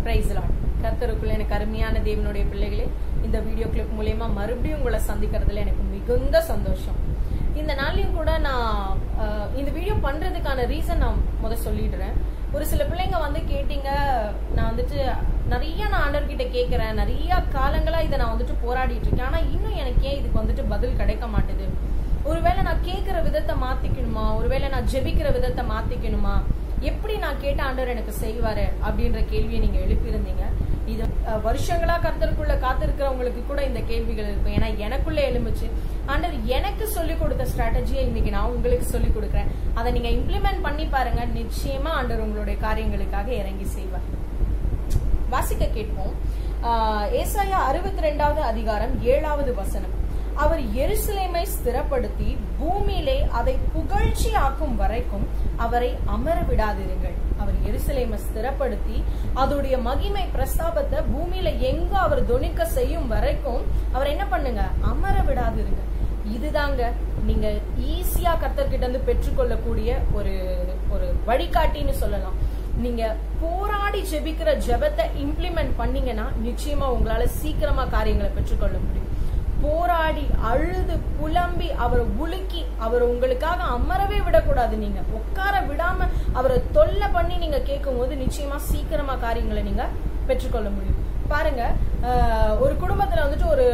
Price Lord. கர்த்தருக்குள்ள எனக்கு அருமையான தேவனுடைய பிள்ளைகளே, இந்த வீடியோ கிளிப் மூலமா மறுபடியும் உங்களை சந்திக்கிறதுல எனக்கு மிகுந்த சந்தோஷம். இந்த நாளையும் கூட நான் இந்த வீடியோ பண்றதுக்கான ரீசன் நான் சொல்லிடுறேன். ஒரு சில பிள்ளைங்க கேட்டீங்க, நான் நிறைய ஆண்டவர்கிட்ட கேட்கிறேன், நிறைய காலங்களா இதை நான் போராடிட்டு இருக்கேன், ஆனா இன்னும் எனக்கு ஏன் இதுக்கு பதில் கிடைக்க மாட்டேது? ஒருவேளை நான் கேட்கிற விதத்தை மாத்திக்கணுமா? ஒருவேளை நான் ஜெபிக்கிற விதத்தை மாத்திக்கணுமா? எப்படி நான் கேட்ட ஆண்டவர் எனக்கு செய்வாரு அப்படின்ற கேள்வியை நீங்க எழுப்பியிருந்தீங்க. இது வருஷங்களா கர்த்தருக்குள்ள காத்திருக்கிறவங்களுக்கு கூட இந்த கேள்விகள் இருக்கும். ஏன்னா எனக்குள்ள எழும்புச்சு. ஆண்டவர் எனக்கு சொல்லிக் கொடுத்த ஸ்ட்ராட்டஜியை இன்னைக்கு நான் உங்களுக்கு சொல்லிக் கொடுக்குறேன். அதை நீங்க இம்ப்ளிமெண்ட் பண்ணி பாருங்க. நிச்சயமா ஆண்டவர் உங்களுடைய காரியங்களுக்காக இறங்கி செய்வார். வாசிக்க கேட்போம். ஏசாயா 62வது அதிகாரம் 7வது வசனம். அவர் எருசலேமை ஸ்திரப்படுத்தி பூமியிலே அதை புகழ்ச்சி ஆக்கும் வரைக்கும் அவரை அமர விடாதிருங்கள். அவர் எருசலேமை ஸ்திரப்படுத்தி அதோடைய மகிமை பிரஸ்தாபத்தை பூமியில எங்க அவர் தொனிக்க செய்யும் வரைக்கும் அவர் என்ன பண்ணுங்க? அமர விடாதிருங்க. இதுதாங்க நீங்க ஈஸியா கர்த்தர்கிட்ட இருந்து பெற்றுக்கொள்ளக்கூடிய ஒரு ஒரு வழிகாட்டின்னு சொல்லலாம். நீங்க போராடி ஜெபிக்கிற ஜெபத்தை இம்ப்ளிமெண்ட் பண்ணீங்கன்னா நிச்சயமா உங்களால சீக்கிரமா காரியங்களை பெற்றுக்கொள்ள முடியும். போராடி அழுது புலம்பி அவரை உலுக்கி அவர் உங்களுக்காக அமரவே விடக்கூடாது. நீங்க உட்கார விடாம அவரை தொல்லை பண்ணி நீங்க கேட்கும் போது நிச்சயமா சீக்கிரமா காரியங்களை நீங்க பெற்றுக்கொள்ள முடியும். பாருங்க, ஒரு குடும்பத்துல ஒரு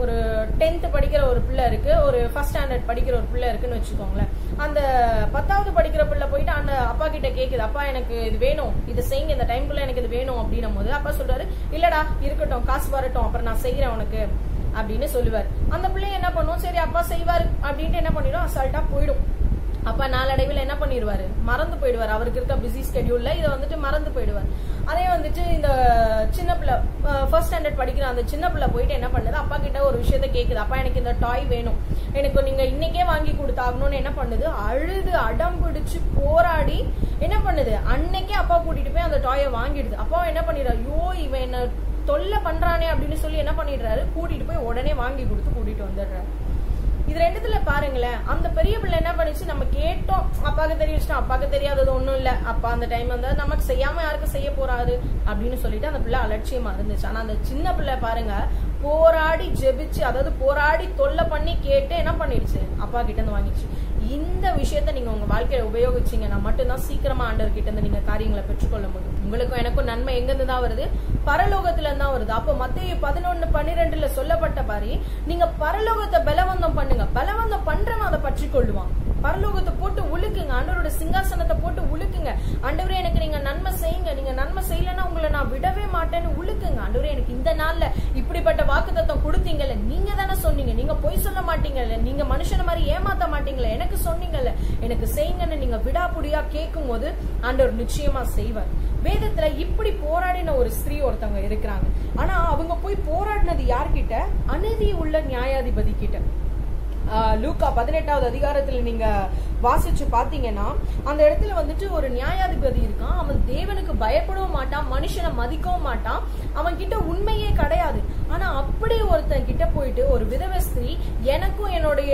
ஒரு 10th படிக்கிற ஒரு பிள்ளை இருக்கு, ஒரு 1st ஸ்டாண்டர்ட் படிக்கிற ஒரு பிள்ளை இருக்குன்னு வச்சுக்கோங்களேன். அந்த 10வது படிக்கிற பிள்ளை போயிட்டு அந்த அப்பா கிட்ட கேக்குது, அப்பா எனக்கு இது வேணும், இதை செய்யுங்க, இந்த டைம்குள்ள எனக்கு இது வேணும் அப்படின்னும் போது அப்பா சொல்றாரு, இல்லடா இருக்கட்டும், காசு வரட்டும், அப்புறம் நான் செய்யறேன் உனக்கு அப்படின்னு சொல்லுவாரு. அந்த பிள்ளை என்ன பண்ணும், சரி அப்பா செய்வாரு அப்படின்ட்டு என்ன பண்ணிடும், அசால்ட்டா போயிடும். அப்பா நாளடைவில் என்ன பண்ணிடுவாரு, மறந்து போயிடுவார். அவருக்கு இருக்க பிஸி ஸ்கெடியூல்ல இதை மறந்து போயிடுவார். அதே இந்த சின்ன பிள்ளை 1st ஸ்டாண்டர்ட் படிக்கிற அந்த சின்ன பிள்ளை போயிட்டு என்ன பண்ணுது, அப்பா கிட்ட ஒரு விஷயத்த கேக்குது, அப்பா எனக்கு இந்த டாய் வேணும், எனக்கு நீங்க இன்னைக்கே வாங்கி கொடுத்தாகணும்னு என்ன பண்ணுது, அழுது அடம் பிடிச்சு போராடி என்ன பண்ணுது, அன்னைக்கே அப்பா கூட்டிட்டு போய் அந்த டாயை வாங்கிடுது. அப்பா என்ன பண்ணிடுறாரு, ஐயோ இவன் என்ன தொல்லை பண்றானே அப்படின்னு சொல்லி என்ன பண்ணிடுறாரு, கூட்டிட்டு போய் உடனே வாங்கி கொடுத்து கூட்டிட்டு வந்துடுறாரு. இது ரெண்டுத்துல பாருங்களேன், அந்த பெரிய பிள்ளை என்ன பண்ணிச்சு, நம்ம கேட்டோம், அப்பாவுக்கு தெரிவிச்சிட்டோம், அப்பாவுக்கு தெரியாதது ஒண்ணும் இல்ல, அப்பா அந்த டைம் நமக்கு செய்யாம யாருக்கு செய்ய போறாரு அப்படின்னு சொல்லிட்டு அந்த பிள்ளை அலட்சியமா இருந்துச்சு. ஆனா அந்த சின்ன பிள்ளை பாருங்க, போராடி ஜெபிச்சு, அதாவது போராடி தொல்லை பண்ணி கேட்டு என்ன பண்ணிடுச்சு, அப்பா கிட்ட இருந்து வாங்கிடுச்சு. இந்த விஷயத்த நீங்க உங்க வாழ்க்கையில உபயோகிச்சீங்கன்னா மட்டும்தான் சீக்கிரமா ஆண்டவர் கிட்ட இருந்து நீங்க காரியங்களை பெற்றுக்கொள்ள முடியும். உங்களுக்கும் எனக்கும் நன்மை எங்க இருந்து தான் வருது, பரலோகத்துல தான் வருது. அப்போ மத்தேயு 11:12 சொல்லப்பட்ட மாதிரி நீங்க பரலோகத்தை பலவந்தம் பண்ணுங்க. பலவந்தம் பண்றவன் அதை பற்றி கொள்ளுவான். பரலோகத்தை போட்டு உழுக்குங்க, ஆண்டவரோட சிங்காசனத்தை போட்டு உழுக்குங்க. ஆண்டவரே எனக்கு நீங்க நன்மை செய்யுங்க, நீங்க நன்மை செய்யலன்னா உங்களை நான் விடவே மாட்டேன்னு உழுக்குங்க. ஆண்டவரே எனக்கு இந்த நாள்ல இப்படிப்பட்ட வாக்குத்தத்தம் கொடுத்தீங்கல்ல, நீங்க தானே சொன்னீங்க, நீங்க பொய் சொல்ல மாட்டீங்கல்ல, நீங்க மனுஷன மாதிரி ஏமாத்த மாட்டீங்கல்ல, எனக்கு சொன்னீங்கல்ல, எனக்கு செய்யுங்கன்னு நீங்க விடாப்புடியா கேட்கும் போது ஆண்டவர் நிச்சயமா செய்வார். வேதத்துல இப்படி போராடின ஒரு ஸ்திரீ ஒருத்தவங்க இருக்கிறாங்க. ஆனா அவங்க போய் போராடினது யார்கிட்ட, அநீதி உள்ள நியாயாதிபதி கிட்ட. லூக்கா 18வது அதிகாரத்துல நீங்க வாசிச்சு பாத்தீங்கன்னா அந்த இடத்துல ஒரு நியாயாதிபதி இருக்கான். அவன் தேவனுக்கு பயப்படவும் மாட்டான், மனுஷனை மதிக்கவும் மாட்டான், அவன் கிட்ட உண்மையே கிடையாது. ஆனா அப்படி ஒருத்தன் கிட்ட போயிட்டு, ஒரு விதவை ஸ்திரீ, எனக்கும் என்னுடைய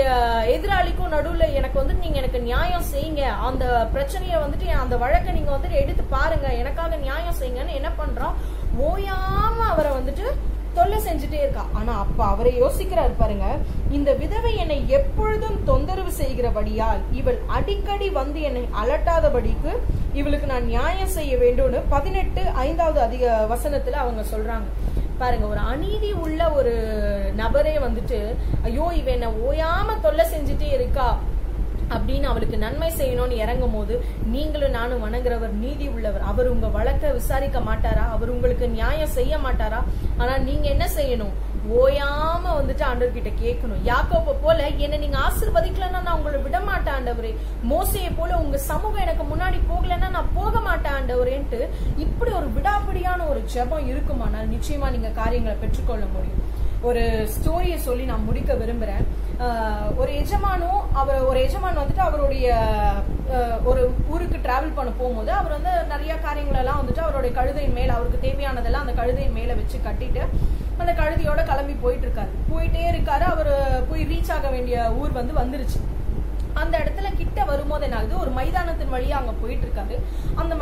எதிராளிக்கும் நடுவுல எனக்கு நீங்க எனக்கு நியாயம் செய்யுங்க, அந்த பிரச்சனைய அந்த வழக்கை நீங்க எடுத்து பாருங்க, எனக்காக நியாயம் செய்யுங்கன்னு என்ன பண்றான், ஓயாம அவரை தொல்லை செஞ்சுட்டே இருக்கா. ஆனா அப்ப அவரை யோசிக்கிறாரு பாருங்க, இந்த விதவை என்னை எப்பொழுதும் தொந்தரவு செய்கிறபடியால் இவள் அடிக்கடி என்னை அலட்டாதபடிக்கு இவளுக்கு நான் நியாயம் செய்ய வேண்டும்னு 18:5வது வசனத்துல அவங்க சொல்றாங்க. பாருங்க, ஒரு அநீதி உள்ள ஒரு நபரே ஐயோ இவ என்ன ஓயாம தொல்லை செஞ்சுட்டே இருக்கா அப்படின்னு அவளுக்கு நன்மை செய்யணும்னு இறங்கும் போது, நீங்களும் நானும் வணங்குறவர் நீதி உள்ளவர், அவர் உங்க வழக்க விசாரிக்க மாட்டாரா, அவர் உங்களுக்கு நியாயம் செய்ய மாட்டாரா? ஆனா நீங்க என்ன செய்யணும், ஓயாம ஆண்டவர் கிட்ட கேட்கணும். யாக்கோபை போல என்ன நீங்க ஆசீர்வதிக்கலன்னா நான் உங்களை விட மாட்டேன் ஆண்டவரே, மோசையை போல உங்க சமூகம் எனக்கு முன்னாடி போகலன்னா நான் போக மாட்டேன் ஆண்டவரேன்ட்டு இப்படி ஒரு விடாப்பிடியான ஒரு ஜெபம் இருக்குமானால் நிச்சயமா நீங்க காரியங்களை பெற்றுக்கொள்ள முடியும். ஒரு ஸ்டோரியை சொல்லி நான் முடிக்க விரும்புறேன். ஒரு எஜமானும் ஒரு எஜமான் அவருடைய ஒரு ஊருக்கு டிராவல் பண்ண போகும்போது அவர் நிறைய காரியங்கள் எல்லாம் அவருடைய கழுதையின் மேல, அவருக்கு தேவையானதெல்லாம் அந்த கழுதையின் மேல வச்சு கட்டிட்டு அந்த கழுதையோட கிளம்பி போயிட்டே இருக்காரு. அவர் போய் ரீச் ஆக வேண்டிய ஊர் வந்துருச்சு. அந்த இடத்துல கிட்ட வரும்போது என்ன ஆகுது, ஒரு மைதானத்தின் வழியா அங்க போயிட்டு இருக்காரு. அந்த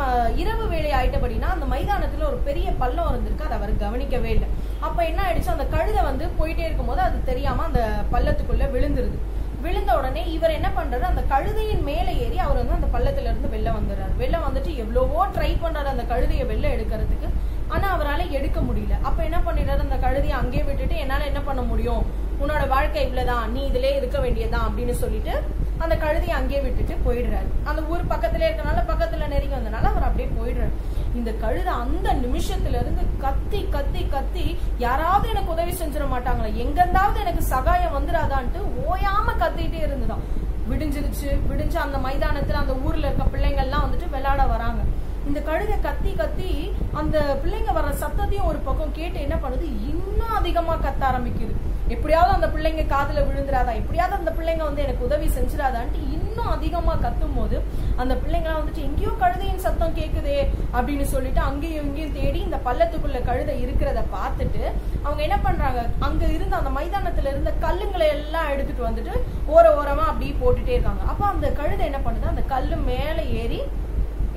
இரவு வேலை ஆயிட்டபடினா அந்த மைதானத்துல ஒரு பெரிய பள்ளம் இருந்திருக்கு, அதை அவர் கவனிக்கவே இல்லை. அப்ப என்ன ஆயிடுச்சு, அந்த கழுதை வந்து போயிட்டே இருக்கும் போது அது தெரியாம அந்த பள்ளத்துக்குள்ள விழுந்துருது. விழுந்த உடனே இவர் என்ன பண்றாரு, அந்த கழுதையின் மேல ஏறி அவர் வந்து அந்த பள்ளத்துல இருந்து வெளில வந்துடுறாரு. வெளில வந்துட்டு எவ்வளவோ ட்ரை பண்றாரு அந்த கழுதையை வெளில எடுக்கிறதுக்கு, ஆனா அவரால் எடுக்க முடியல. அப்ப என்ன பண்ணிடுறாரு, அந்த கழுதையை அங்கேயே விட்டுட்டு என்னால என்ன பண்ண முடியும், உன்னோட வாழ்க்கை இவ்வளவுதான், நீ இதுலயே இருக்க வேண்டியதான் அப்படின்னு சொல்லிட்டு அந்த கழுதையை அங்கேயே விட்டுட்டு போயிடுறாரு. அந்த ஊர் பக்கத்துல இருக்கனால பக்கத்துல நெருங்கி வந்தனால அவர் அப்படியே போயிடுறாரு. இந்த கழுதை அந்த நிமிஷத்துல இருந்து கத்தி கத்தி கத்தி யாராவது எனக்கு உதவி செஞ்சிட மாட்டாங்களா, எங்கிருந்தாவது எனக்கு சகாயம் வந்துடாதான்ட்டு ஓயாம கத்திட்டே இருந்துதான். விடிஞ்சிருச்சு. விடிஞ்சு அந்த மைதானத்துல அந்த ஊர்ல இருக்க பிள்ளைங்க எல்லாம் வந்துட்டு விளையாட வராங்க. இந்த கழுதை கத்தி கத்தி அந்த பிள்ளைங்க வர்ற சத்தத்தையும் ஒரு பக்கம் கேட்டு என்ன பண்ணுது, இன்னும் அதிகமா கத்த ஆரம்பிக்குது. எப்படியாவது அந்த பிள்ளைங்க காதுல விழுந்துடாதா, எப்படியாவது அந்த பிள்ளைங்க வந்து எனக்கு உதவி செஞ்சிடாதான்ட்டு இன்னும் அதிகமா கத்தும் போது அந்த பிள்ளைங்களாம் வந்துட்டு எங்கேயோ கழுதையின் சத்தம் கேக்குதே அப்படின்னு சொல்லிட்டு அங்கேயும் இங்கேயும் தேடி இந்த பள்ளத்துக்குள்ள கழுதை இருக்கிறத பார்த்துட்டு அவங்க என்ன பண்றாங்க, அங்க இருந்த அந்த மைதானத்துல இருந்த கல்லுங்களை எல்லாம் எடுத்துட்டு வந்துட்டு ஓரமா அப்படியே போட்டுட்டே இருக்காங்க. அப்ப அந்த கழுதை என்ன பண்ணுது, அந்த கல்லு மேல ஏறி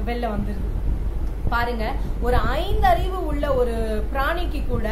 வெளில வந்துருது. பாருங்க, ஒரு 5 அறிவு உள்ள ஒரு பிராணிக்கு கூட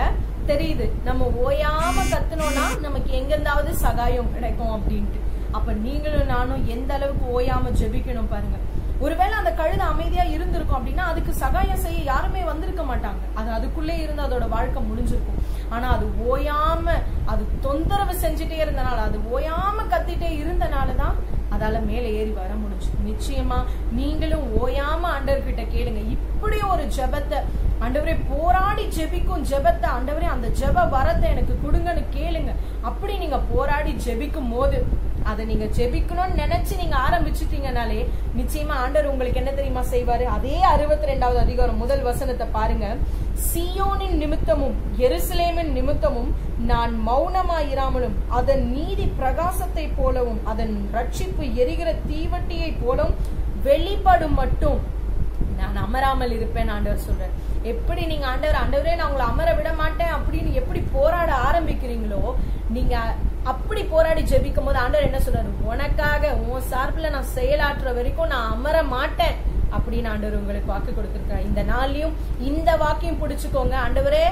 தெரியுது நம்ம ஓயாம கத்துனோம்னா நமக்கு எங்கிருந்தாவது சகாயம் கிடைக்கும் அப்படின்ட்டு. அப்ப நீங்களும் நானும் எந்த அளவுக்கு ஓயாம ஜெபிக்கணும் பாருங்க. ஒருவேளை அந்த கழுதை அமைதியா இருந்திருக்கும் அப்படின்னா அதுக்கு சகாயம் செய்ய யாருமே வந்திருக்க மாட்டாங்க, அது அதுக்குள்ளே இருந்து அதோட வாழ்க்கை முடிஞ்சிருக்கும். ஆனா அது ஓயாம அது தொந்தரவு செஞ்சுட்டே இருந்தனால, அது ஓயாம கத்திட்டே இருந்தனாலதான் அதால மேல ஏறி வர முடிஞ்சு. நிச்சயமா நீங்களும் ஓயாம ஆண்டவர்கிட்ட கேளுங்க. இப்படி ஒரு ஜெபத்தை ஆண்டவரே, போராடி ஜெபிக்கும் ஜெபத்தை ஆண்டவரே அந்த ஜெப வரத்தை எனக்கு கொடுங்கன்னு கேளுங்க. அப்படி நீங்க போராடி ஜெபிக்கும் போது அதை நீங்க ஜெபிக்கணும்னு நினைச்சு நீங்க ஆரம்பிச்சுட்டீங்கனாலே நிச்சயமா ஆண்டவர் உங்களுக்கு என்ன தெரியுமா செய்வாரு. அதே 62வது அதிகாரம் 1 வசனத்தை பாருங்க. சீயோனின் நிமித்தமும் எருசலேமின் நிமித்தமும் நான் மௌனமாயிராமலும் அதன் நீதி பிரகாசத்தை போலவும் அதன் ரட்சிப்பு எரிகிற தீவட்டியை போலவும் வெளிப்படும் மட்டும் நான் அமராமல் இருப்பேன் ஆண்டவர் சொல்றேன். எப்படி நீங்க ஆண்டவரே நான் உங்களை அமர விட மாட்டேன் அப்படின்னு எப்படி போராட ஆரம்பிக்கிறீங்களோ, நீங்க அப்படி போராடி ஜெபிக்கும் போது ஆண்டவர் என்ன சொல்றாரு, உனக்காக உன் சார்பில் நான் செயலாற்றுற வரைக்கும் நான் அமர மாட்டேன் அப்படின்னு ஆண்டவர் உங்களுக்கு வாக்கு கொடுத்திருக்காரு. இந்த நாள்லயும் இந்த வாக்கையும் பிடிச்சுக்கோங்க. ஆண்டவரே,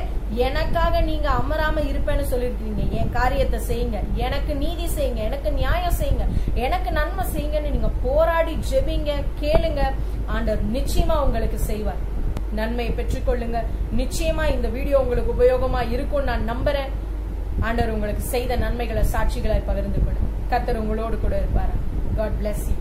எனக்காக நீங்க அமராம இருப்பேன்னு சொல்லிருக்கீங்க, என் காரியத்தை செய்யுங்க, எனக்கு நீதி செய்யுங்க, எனக்கு நியாயம் செய்யுங்க, எனக்கு நன்மை செய்யுங்கன்னு நீங்க போராடி ஜெபிங்க, கேளுங்க. ஆண்டவர் நிச்சயமா உங்களுக்கு செய்வார். நன்மையை பெற்றுக்கொள்ளுங்க. நிச்சயமா இந்த வீடியோ உங்களுக்கு உபயோகமா இருக்கும் நான் நம்புறேன். ஆண்டவர் உங்களுக்கு செய்த நன்மைகளை சாட்சிகளை பகிர்ந்து கொள்ளுங்க. கர்த்தர் உங்களோடு கூட இருப்பார். God bless you.